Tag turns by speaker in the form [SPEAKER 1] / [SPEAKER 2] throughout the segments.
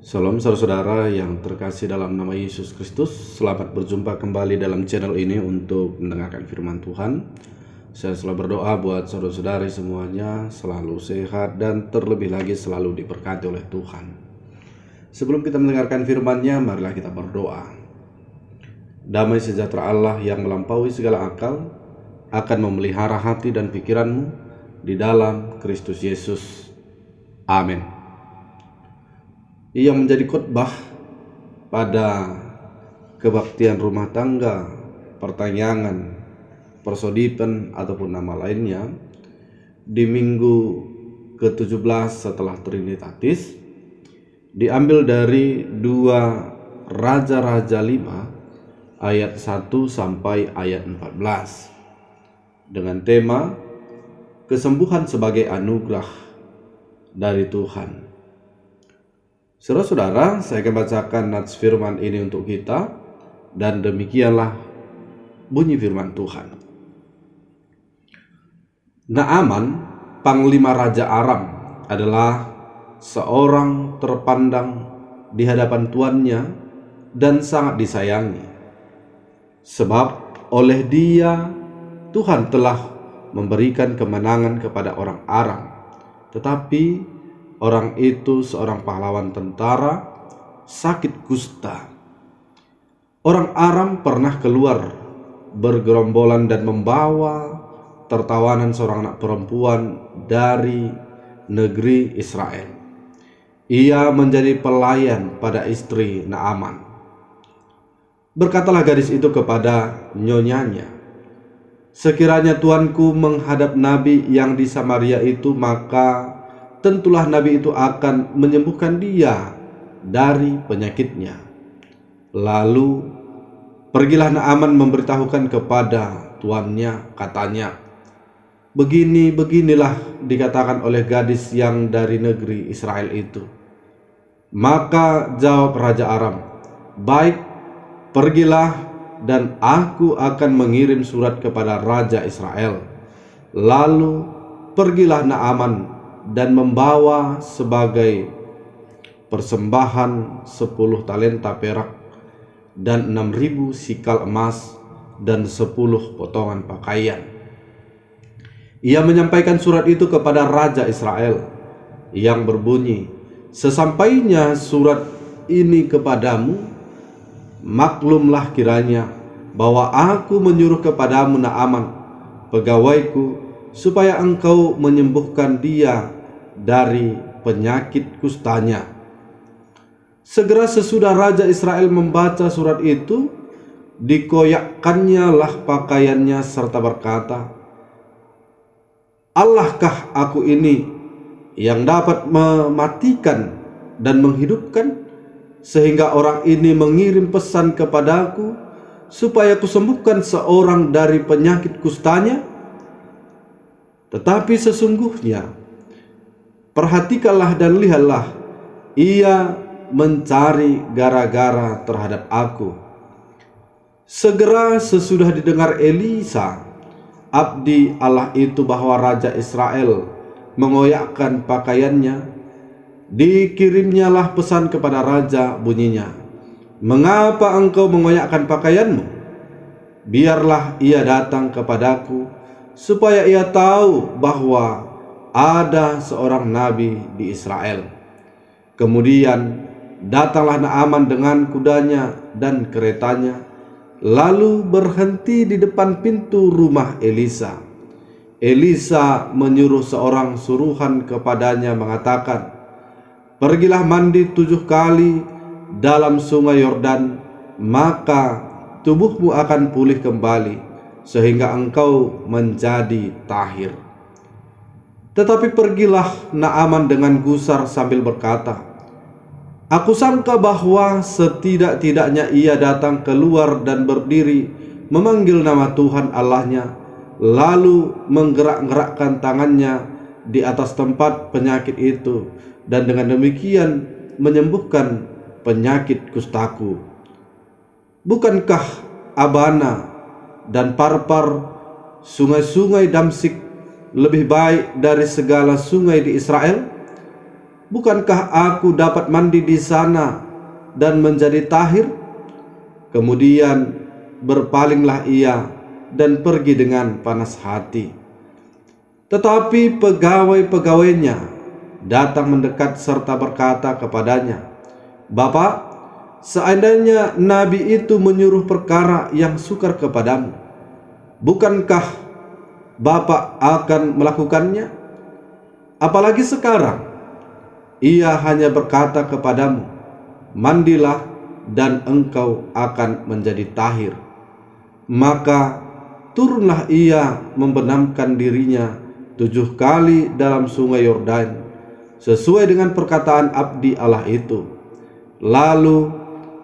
[SPEAKER 1] Salam saudara-saudara yang terkasih dalam nama Yesus Kristus. Selamat berjumpa kembali dalam channel ini untuk mendengarkan firman Tuhan. Saya selalu berdoa buat saudara-saudari semuanya selalu sehat dan terlebih lagi selalu diberkati oleh Tuhan. Sebelum kita mendengarkan firman-Nya, marilah kita berdoa. Damai sejahtera Allah yang melampaui segala akal akan memelihara hati dan pikiranmu di dalam Kristus Yesus. Amin. Ia menjadi khotbah pada kebaktian rumah tangga, pertanyaan, persaudipan ataupun nama lainnya di minggu ke-17 setelah Trinitatis, diambil dari 2 Raja-Raja 5 ayat 1 sampai ayat 14 dengan tema kesembuhan sebagai anugerah dari Tuhan. Saudara-saudara, saya akan bacakan nats firman ini untuk kita, dan demikianlah bunyi firman Tuhan. Naaman, panglima Raja Aram, adalah seorang terpandang di hadapan tuannya dan sangat disayangi. Sebab oleh dia Tuhan telah memberikan kemenangan kepada orang Aram, tetapi orang itu seorang pahlawan tentara sakit kusta. Orang Aram pernah keluar bergerombolan dan membawa tertawanan seorang anak perempuan dari negeri Israel. Ia menjadi pelayan pada istri Naaman. Berkatalah gadis itu kepada nyonyanya, "Sekiranya tuanku menghadap nabi yang di Samaria itu, maka tentulah nabi itu akan menyembuhkan dia dari penyakitnya." Lalu pergilah Naaman memberitahukan kepada tuannya, katanya, "Beginilah dikatakan oleh gadis yang dari negeri Israel itu." Maka jawab Raja Aram, "Baik, pergilah dan aku akan mengirim surat kepada Raja Israel." Lalu pergilah Naaman dan membawa sebagai persembahan 10 talenta perak dan 6.000 sikal emas dan 10 potongan pakaian. Ia menyampaikan surat itu kepada Raja Israel yang berbunyi, "Sesampainya surat ini kepadamu, maklumlah kiranya bahwa aku menyuruh kepadamu Naaman, pegawaiku, supaya engkau menyembuhkan dia dari penyakit kustanya." Segera sesudah Raja Israel membaca surat itu, dikoyakkannya lah pakaiannya serta berkata, "Allahkah aku ini yang dapat mematikan dan menghidupkan, sehingga orang ini mengirim pesan kepadaku supaya kusembuhkan seorang dari penyakit kustanya? Tetapi sesungguhnya, perhatikanlah dan lihatlah, ia mencari gara-gara terhadap aku." Segera sesudah didengar Elisa, abdi Allah itu, bahwa Raja Israel mengoyakkan pakaiannya, dikirimnyalah pesan kepada raja, bunyinya, "Mengapa engkau mengoyakkan pakaianmu? Biarlah ia datang kepadaku, supaya ia tahu bahwa ada seorang nabi di Israel." Kemudian datanglah Naaman dengan kudanya dan keretanya, lalu berhenti di depan pintu rumah Elisa. Elisa menyuruh seorang suruhan kepadanya mengatakan, "Pergilah mandi 7 kali dalam sungai Yordan, maka tubuhmu akan pulih kembali, sehingga engkau menjadi tahir." Tetapi pergilah Naaman dengan gusar sambil berkata, "Aku sangka bahwa setidak-tidaknya ia datang keluar dan berdiri memanggil nama Tuhan Allahnya, lalu menggerak-gerakkan tangannya di atas tempat penyakit itu, dan dengan demikian menyembuhkan penyakit kustaku. Bukankah Abana dan Parpar, sungai-sungai Damsik, lebih baik dari segala sungai di Israel?" Bukankah aku dapat mandi di sana dan menjadi tahir?" Kemudian berpalinglah ia dan pergi dengan panas hati. Tetapi pegawai-pegawainya datang mendekat serta berkata kepadanya, "Bapak, seandainya nabi itu menyuruh perkara yang sukar kepadamu, bukankah Bapak akan melakukannya? Apalagi sekarang ia hanya berkata kepadamu, 'Mandilah dan engkau akan menjadi tahir.' Maka turunlah ia membenamkan dirinya 7 kali dalam sungai Yordan, sesuai dengan perkataan abdi Allah itu. Lalu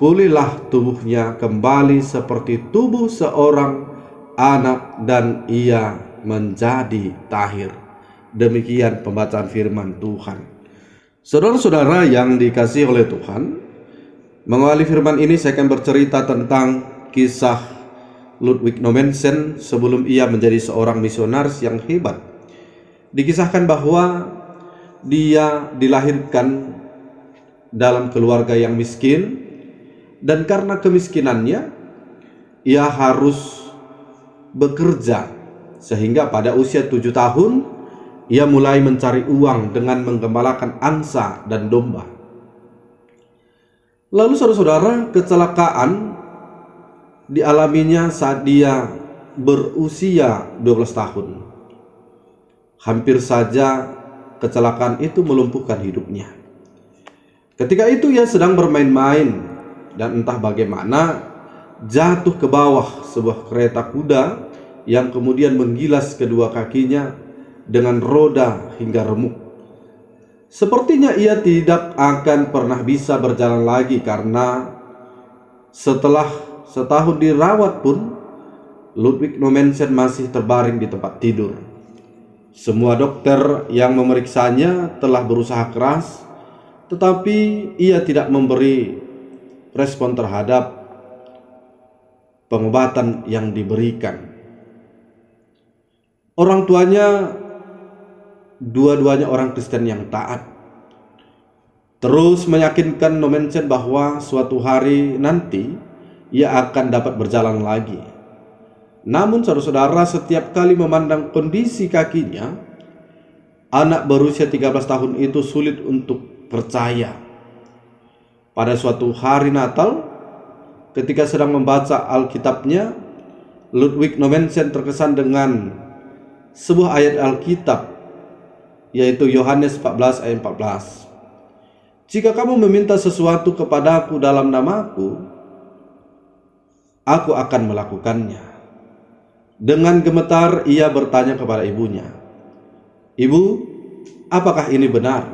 [SPEAKER 1] pulihlah tubuhnya kembali seperti tubuh seorang anak dan ia menjadi tahir." Demikian pembacaan firman Tuhan. Saudara-saudara yang dikasihi oleh Tuhan, mengawali firman ini saya akan bercerita tentang kisah Ludwig Nommensen sebelum ia menjadi seorang misionaris yang hebat. Dikisahkan bahwa dia dilahirkan dalam keluarga yang miskin, dan karena kemiskinannya ia harus bekerja, sehingga pada usia 7 tahun ia mulai mencari uang dengan menggembalakan angsa dan domba. Lalu saudara-saudara, kecelakaan dialaminya saat dia berusia 12 tahun. Hampir saja kecelakaan itu melumpuhkan hidupnya. Ketika itu ia sedang bermain-main dan entah bagaimana jatuh ke bawah sebuah kereta kuda yang kemudian menggilas kedua kakinya dengan roda hingga remuk. Sepertinya ia tidak akan pernah bisa berjalan lagi, karena setelah setahun dirawat pun Ludwig Nommensen masih terbaring di tempat tidur. Semua dokter yang memeriksanya telah berusaha keras, tetapi ia tidak memberi respon terhadap pengobatan yang diberikan. Orang tuanya dua-duanya orang Kristen yang taat, terus meyakinkan Nommensen bahwa suatu hari nanti ia akan dapat berjalan lagi. Namun saudara-saudara, setiap kali memandang kondisi kakinya, anak berusia 13 tahun itu sulit untuk percaya. Pada suatu hari Natal, ketika sedang membaca Alkitabnya, Ludwig Nommensen terkesan dengan sebuah ayat Alkitab, yaitu Yohanes 14 ayat 14. "Jika kamu meminta sesuatu kepadaku dalam namaku, aku akan melakukannya." Dengan gemetar ia bertanya kepada ibunya, "Ibu, apakah ini benar?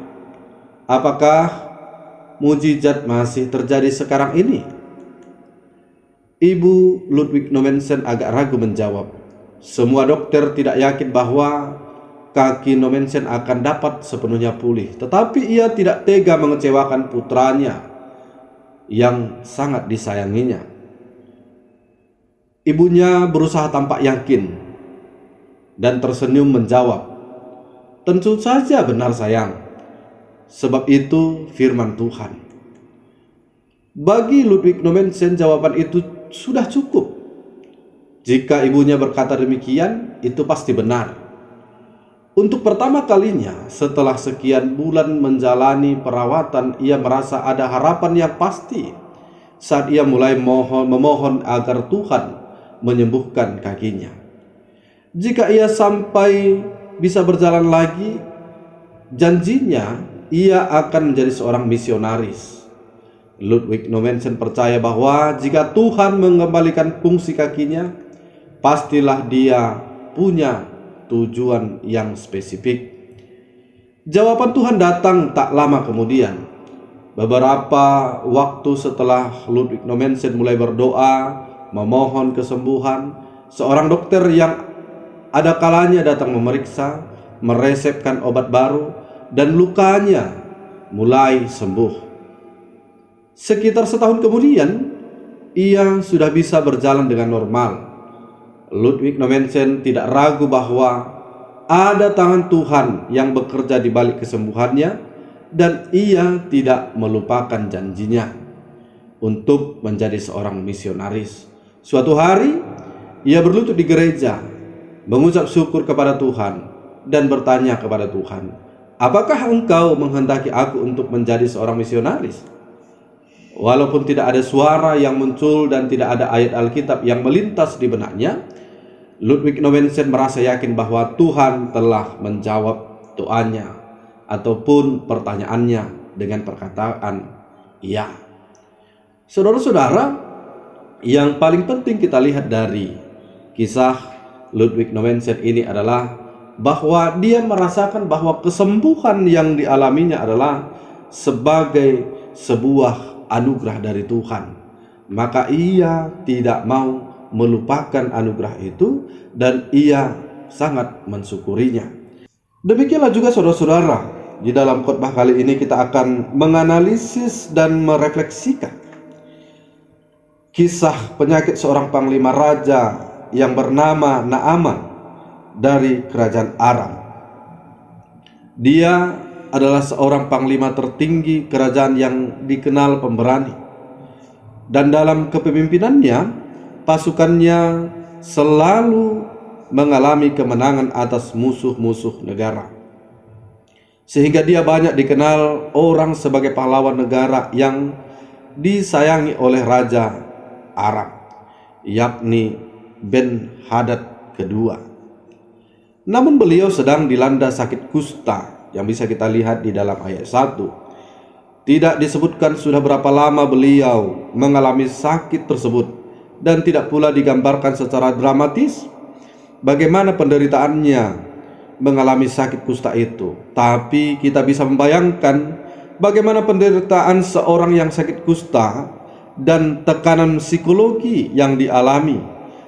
[SPEAKER 1] Apakah mujizat masih terjadi sekarang ini?" Ibu Ludwig Nommensen agak ragu menjawab. Semua dokter tidak yakin bahwa kaki Nommensen akan dapat sepenuhnya pulih, tetapi ia tidak tega mengecewakan putranya yang sangat disayanginya. Ibunya berusaha tampak yakin dan tersenyum menjawab, "Tentu saja benar sayang, sebab itu firman Tuhan." Bagi Ludwig Nommensen jawaban itu sudah cukup. Jika ibunya berkata demikian, itu pasti benar. Untuk pertama kalinya setelah sekian bulan menjalani perawatan, ia merasa ada harapan yang pasti saat ia mulai memohon agar Tuhan menyembuhkan kakinya. Jika ia sampai bisa berjalan lagi, janjinya ia akan menjadi seorang misionaris. Ludwig Nommensen percaya bahwa jika Tuhan mengembalikan fungsi kakinya, pastilah dia punya tujuan yang spesifik. Jawaban Tuhan datang tak lama kemudian. Beberapa waktu setelah Ludwig Nommensen mulai berdoa, memohon kesembuhan, seorang dokter yang ada kalanya datang memeriksa, meresepkan obat baru, dan lukanya mulai sembuh. Sekitar setahun kemudian, ia sudah bisa berjalan dengan normal. Ludwig Nommensen tidak ragu bahwa ada tangan Tuhan yang bekerja di balik kesembuhannya, dan ia tidak melupakan janjinya untuk menjadi seorang misionaris. Suatu hari ia berlutut di gereja, mengucap syukur kepada Tuhan dan bertanya kepada Tuhan, "Apakah engkau menghendaki aku untuk menjadi seorang misionaris?" Walaupun tidak ada suara yang muncul dan tidak ada ayat Alkitab yang melintas di benaknya, Ludwig Novensen merasa yakin bahwa Tuhan telah menjawab doanya ataupun pertanyaannya dengan perkataan "ya". Saudara-saudara, yang paling penting kita lihat dari kisah Ludwig Novensen ini adalah bahwa dia merasakan bahwa kesembuhan yang dialaminya adalah sebagai sebuah anugerah dari Tuhan. Maka ia tidak mau melupakan anugerah itu dan ia sangat mensyukurinya. Demikianlah juga saudara-saudara, di dalam khotbah kali ini kita akan menganalisis dan merefleksikan kisah penyakit seorang panglima raja yang bernama Naaman dari kerajaan Aram. Dia adalah seorang panglima tertinggi kerajaan yang dikenal pemberani, dan dalam kepemimpinannya pasukannya selalu mengalami kemenangan atas musuh-musuh negara, sehingga dia banyak dikenal orang sebagai pahlawan negara yang disayangi oleh Raja Aram, yakni Ben-Hadad kedua. Namun beliau sedang dilanda sakit kusta yang bisa kita lihat di dalam ayat 1. Tidak disebutkan sudah berapa lama beliau mengalami sakit tersebut, dan tidak pula digambarkan secara dramatis bagaimana penderitaannya mengalami sakit kusta itu. Tapi kita bisa membayangkan bagaimana penderitaan seorang yang sakit kusta dan tekanan psikologi yang dialami,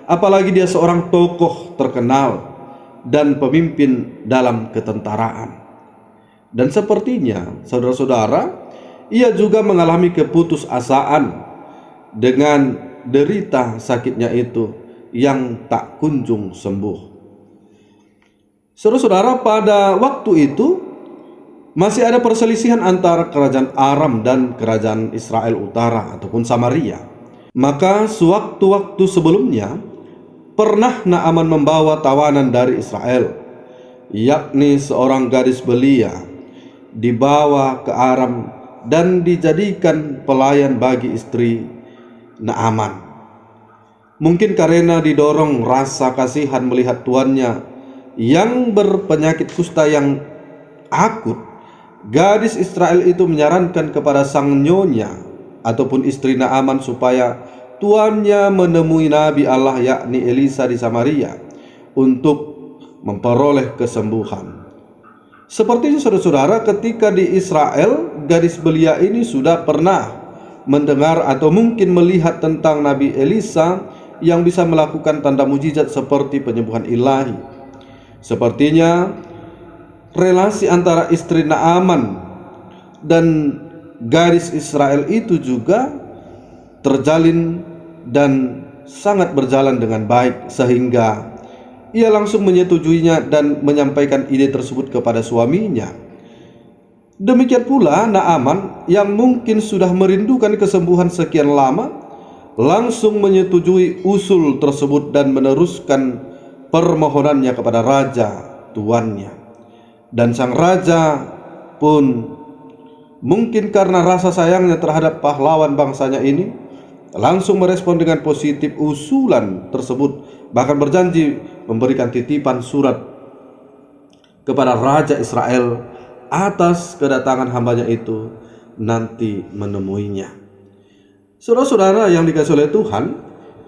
[SPEAKER 1] apalagi dia seorang tokoh terkenal dan pemimpin dalam ketentaraan. Dan sepertinya saudara-saudara, ia juga mengalami keputusasaan dengan derita sakitnya itu yang tak kunjung sembuh. Saudara-saudara, pada waktu itu masih ada perselisihan antara kerajaan Aram dan kerajaan Israel Utara ataupun Samaria. Maka sewaktu-waktu sebelumnya pernah Naaman membawa tawanan dari Israel, yakni seorang gadis belia, dibawa ke Aram dan dijadikan pelayan bagi istri Naaman. Mungkin karena didorong rasa kasihan melihat tuannya yang berpenyakit kusta yang akut, gadis Israel itu menyarankan kepada sang nyonya ataupun istri Naaman supaya tuannya menemui Nabi Allah yakni Elisa di Samaria untuk memperoleh kesembuhan. Sepertinya saudara-saudara, ketika di Israel, gadis belia ini sudah pernah mendengar atau mungkin melihat tentang Nabi Elisa yang bisa melakukan tanda mujizat seperti penyembuhan ilahi. Sepertinya relasi antara istri Naaman dan gadis Israel itu juga terjalin dan sangat berjalan dengan baik, sehingga ia langsung menyetujuinya dan menyampaikan ide tersebut kepada suaminya. Demikian pula Naaman yang mungkin sudah merindukan kesembuhan sekian lama, langsung menyetujui usul tersebut dan meneruskan permohonannya kepada raja tuannya. Dan sang raja pun mungkin karena rasa sayangnya terhadap pahlawan bangsanya ini, langsung merespon dengan positif usulan tersebut, bahkan berjanji memberikan titipan surat kepada Raja Israel atas kedatangan hambanya itu nanti menemuinya. Saudara-saudara yang dikasihi oleh Tuhan,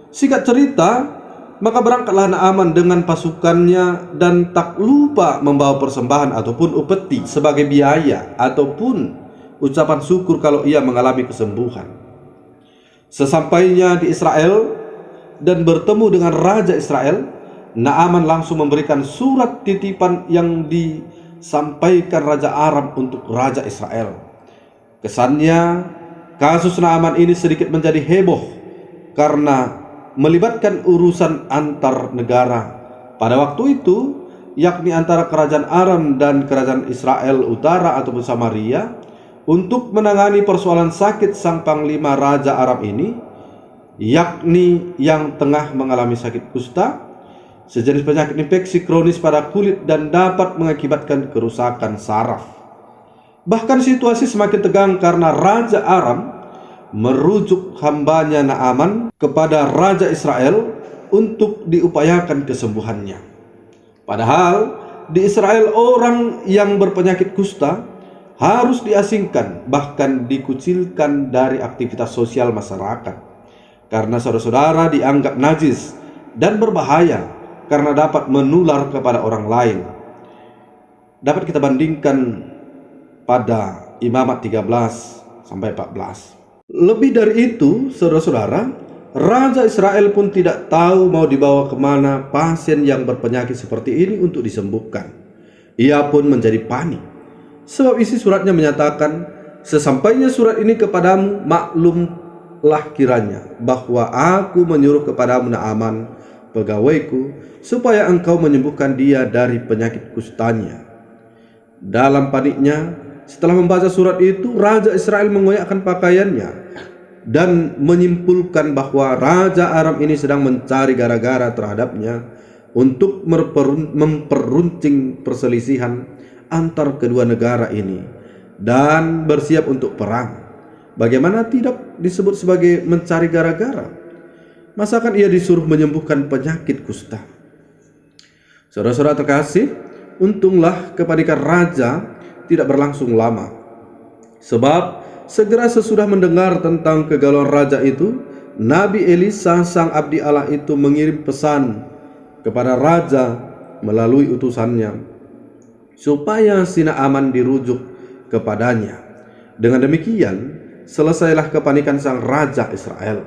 [SPEAKER 1] singkat cerita, maka berangkatlah Naaman dengan pasukannya dan tak lupa membawa persembahan ataupun upeti sebagai biaya ataupun ucapan syukur kalau ia mengalami kesembuhan. Sesampainya di Israel dan bertemu dengan Raja Israel, Naaman langsung memberikan surat titipan yang disampaikan Raja Aram untuk Raja Israel. Kesannya kasus Naaman ini sedikit menjadi heboh karena melibatkan urusan antar negara. Pada waktu itu yakni antara kerajaan Aram dan kerajaan Israel Utara ataupun Samaria, untuk menangani persoalan sakit sang panglima Raja Aram ini, yakni yang tengah mengalami sakit kusta, sejenis penyakit infeksi kronis pada kulit dan dapat mengakibatkan kerusakan saraf. Bahkan situasi semakin tegang karena Raja Aram merujuk hambanya Naaman kepada Raja Israel untuk diupayakan kesembuhannya. Padahal di Israel orang yang berpenyakit kusta harus diasingkan, bahkan dikucilkan dari aktivitas sosial masyarakat, karena saudara-saudara dianggap najis dan berbahaya karena dapat menular kepada orang lain. Dapat kita bandingkan pada Imamat 13 sampai 14. Lebih dari itu, saudara-saudara, Raja Israel pun tidak tahu mau dibawa kemana pasien yang berpenyakit seperti ini untuk disembuhkan. Ia pun menjadi panik, sebab isi suratnya menyatakan, "Sesampainya surat ini kepadamu, maklumlah kiranya bahwa aku menyuruh kepadamu Naaman, pegawaiku, supaya engkau menyembuhkan dia dari penyakit kustanya." Dalam paniknya, setelah membaca surat itu, Raja Israel mengoyakkan pakaiannya dan menyimpulkan bahwa Raja Aram ini sedang mencari gara-gara terhadapnya untuk memperuncing perselisihan antar kedua negara ini dan bersiap untuk perang. Bagaimana tidak disebut sebagai mencari gara-gara? Masakan ia disuruh menyembuhkan penyakit kusta? Saudara-saudara terkasih, untunglah kepanikan raja tidak berlangsung lama, sebab segera sesudah mendengar tentang kegalauan raja itu, Nabi Elisa sang abdi Allah itu mengirim pesan kepada raja melalui utusannya supaya si Naaman dirujuk kepadanya. Dengan demikian selesailah kepanikan sang raja Israel.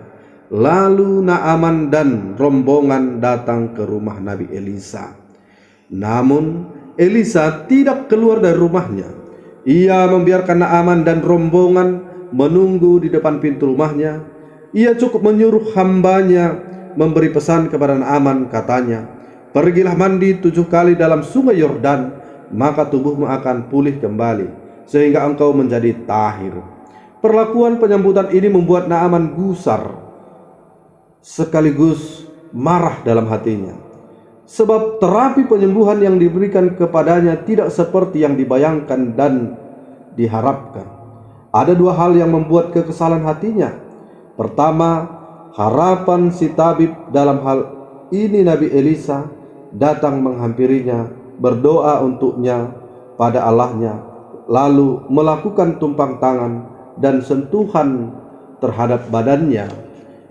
[SPEAKER 1] Lalu Naaman dan rombongan datang ke rumah Nabi Elisa. Namun Elisa tidak keluar dari rumahnya. Ia membiarkan Naaman dan rombongan menunggu di depan pintu rumahnya. Ia cukup menyuruh hambanya memberi pesan kepada Naaman, katanya, "Pergilah mandi 7 kali dalam sungai Yordan, maka tubuhmu akan pulih kembali, sehingga engkau menjadi tahir." Perlakuan penyambutan ini membuat Naaman gusar, sekaligus marah dalam hatinya. Sebab terapi penyembuhan yang diberikan kepadanya tidak seperti yang dibayangkan dan diharapkan. Ada 2 hal yang membuat kekesalan hatinya. Pertama, harapan si tabib, dalam hal ini Nabi Elisa, datang menghampirinya, berdoa untuknya pada Allahnya, lalu melakukan tumpang tangan dan sentuhan terhadap badannya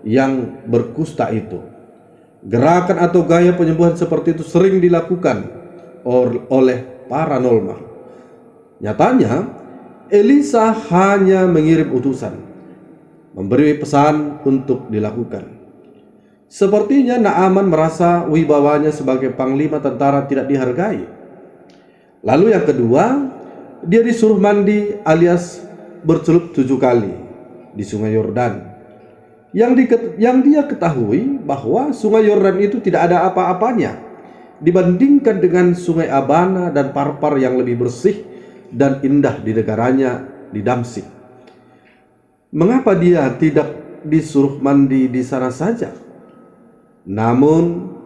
[SPEAKER 1] yang berkusta itu. Gerakan atau gaya penyembuhan seperti itu sering dilakukan oleh paranormal. Nyatanya, Elisa hanya mengirim utusan, memberi pesan untuk dilakukan. Sepertinya Naaman merasa wibawanya sebagai panglima tentara tidak dihargai. Lalu yang kedua, dia disuruh mandi alias bercelup 7 kali di sungai Yordan. Yang dia ketahui bahwa sungai Yordan itu tidak ada apa-apanya dibandingkan dengan sungai Abana dan Parpar yang lebih bersih dan indah di negaranya di Damsyik. Mengapa dia tidak disuruh mandi di sana saja? Namun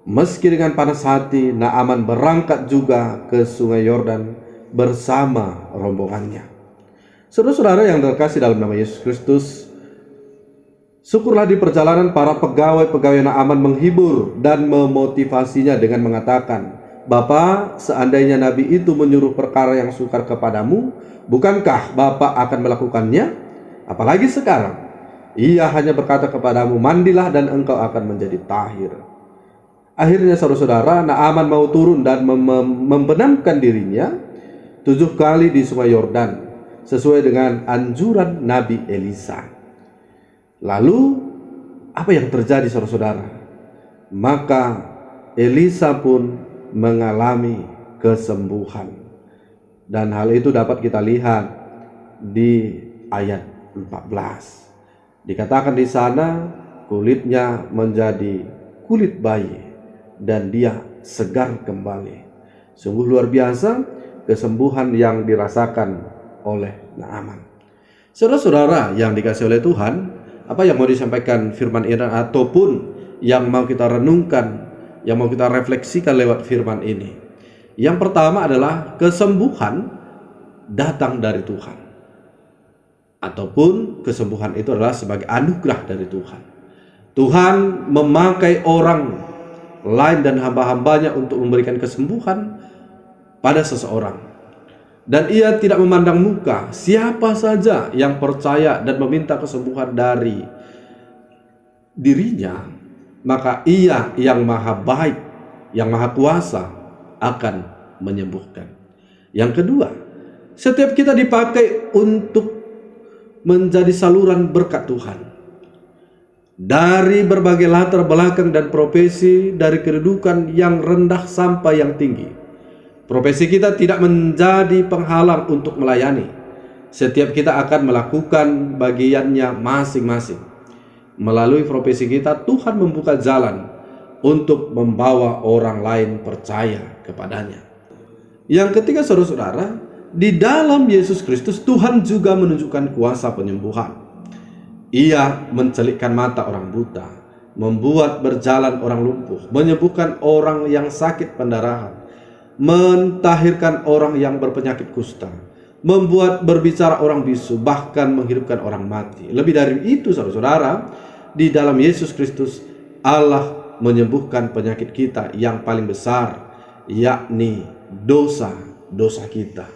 [SPEAKER 1] meski dengan panas hati, Naaman berangkat juga ke sungai Yordan bersama rombongannya. Saudara-saudara yang terkasih dalam nama Yesus Kristus, syukurlah di perjalanan para pegawai-pegawai Naaman menghibur dan memotivasinya dengan mengatakan, "Bapak, seandainya Nabi itu menyuruh perkara yang sukar kepadamu, bukankah Bapak akan melakukannya? Apalagi sekarang, ia hanya berkata kepadamu, mandilah dan engkau akan menjadi tahir." Akhirnya saudara-saudara, Naaman mau turun dan membenamkan dirinya 7 kali di sungai Yordan, sesuai dengan anjuran Nabi Elisa. Lalu apa yang terjadi saudara-saudara? Maka Elisa pun mengalami kesembuhan. Dan hal itu dapat kita lihat di ayat 14. Dikatakan di sana kulitnya menjadi kulit bayi dan dia segar kembali. Sungguh luar biasa kesembuhan yang dirasakan oleh Naaman. Saudara-saudara yang dikasihi oleh Tuhan, apa yang mau disampaikan firman ini ataupun yang mau kita renungkan, yang mau kita refleksikan lewat firman ini? Yang pertama adalah kesembuhan datang dari Tuhan, ataupun kesembuhan itu adalah sebagai anugerah dari Tuhan. Tuhan memakai orang lain dan hamba-hambanya untuk memberikan kesembuhan pada seseorang. Dan ia tidak memandang muka, siapa saja yang percaya dan meminta kesembuhan dari dirinya, maka ia yang maha baik, yang maha kuasa akan menyembuhkan. Yang kedua, setiap kita dipakai untuk menjadi saluran berkat Tuhan. Dari berbagai latar belakang dan profesi, dari kedudukan yang rendah sampai yang tinggi. Profesi kita tidak menjadi penghalang untuk melayani. Setiap kita akan melakukan bagiannya masing-masing. Melalui profesi kita, Tuhan membuka jalan untuk membawa orang lain percaya kepadanya. Yang ketiga, saudara-saudara, di dalam Yesus Kristus Tuhan juga menunjukkan kuasa penyembuhan. Ia mencelikkan mata orang buta, membuat berjalan orang lumpuh, menyembuhkan orang yang sakit pendarahan, mentahirkan orang yang berpenyakit kusta, membuat berbicara orang bisu, bahkan menghidupkan orang mati. Lebih dari itu, saudara-saudara, di dalam Yesus Kristus Allah menyembuhkan penyakit kita yang paling besar, yakni dosa-dosa kita.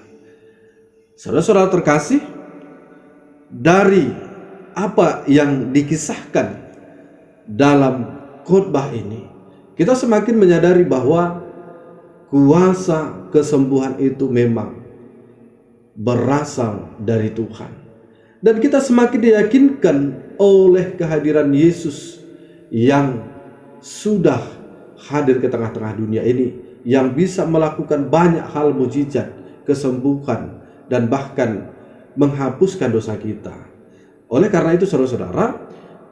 [SPEAKER 1] Saudara-saudara terkasih, dari apa yang dikisahkan dalam khotbah ini, kita semakin menyadari bahwa kuasa kesembuhan itu memang berasal dari Tuhan. Dan kita semakin diyakinkan oleh kehadiran Yesus yang sudah hadir ke tengah-tengah dunia ini, yang bisa melakukan banyak hal mujizat, kesembuhan, dan bahkan menghapuskan dosa kita. Oleh karena itu, saudara-saudara,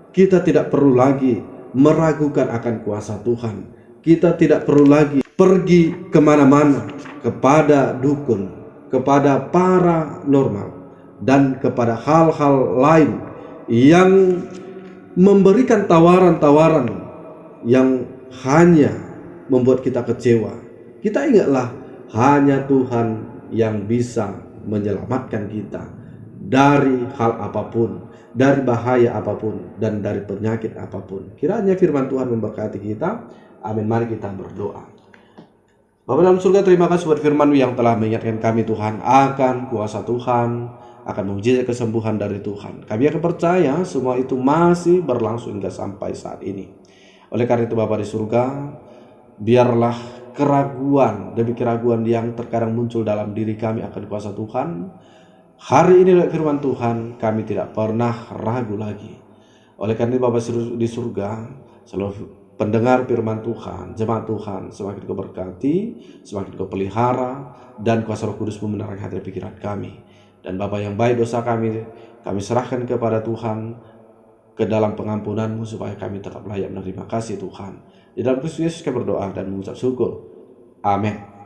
[SPEAKER 1] kita tidak perlu lagi meragukan akan kuasa Tuhan. Kita tidak perlu lagi pergi kemana-mana kepada dukun, kepada paranormal, dan kepada hal-hal lain yang memberikan tawaran-tawaran yang hanya membuat kita kecewa. Kita ingatlah, hanya Tuhan yang bisa menyelamatkan kita dari hal apapun, dari bahaya apapun, dan dari penyakit apapun. Kiranya firman Tuhan memberkati kita. Amin. Mari kita berdoa. Bapa dalam surga, terima kasih buat firman yang telah mengingatkan kami Tuhan akan kuasa Tuhan, akan mujizat kesembuhan dari Tuhan. Kami akan percaya semua itu masih berlangsung hingga sampai saat ini. Oleh karena itu Bapa di surga, biarlah keraguan demi keraguan yang terkadang muncul dalam diri kami akan kuasa Tuhan, hari ini oleh firman Tuhan kami tidak pernah ragu lagi. Oleh karena itu Bapa di surga, seluruh pendengar firman Tuhan, jemaat Tuhan, semakin Kau berkati, semakin Kau pelihara, dan kuasa Roh Kudus memenerangi hati dan pikiran kami. Dan Bapa yang baik, dosa kami serahkan kepada Tuhan ke dalam pengampunan-Mu, supaya kami tetap layak menerima kasih Tuhan. Di dalam Kristus Yesus kami berdoa dan mengucap syukur. Amin.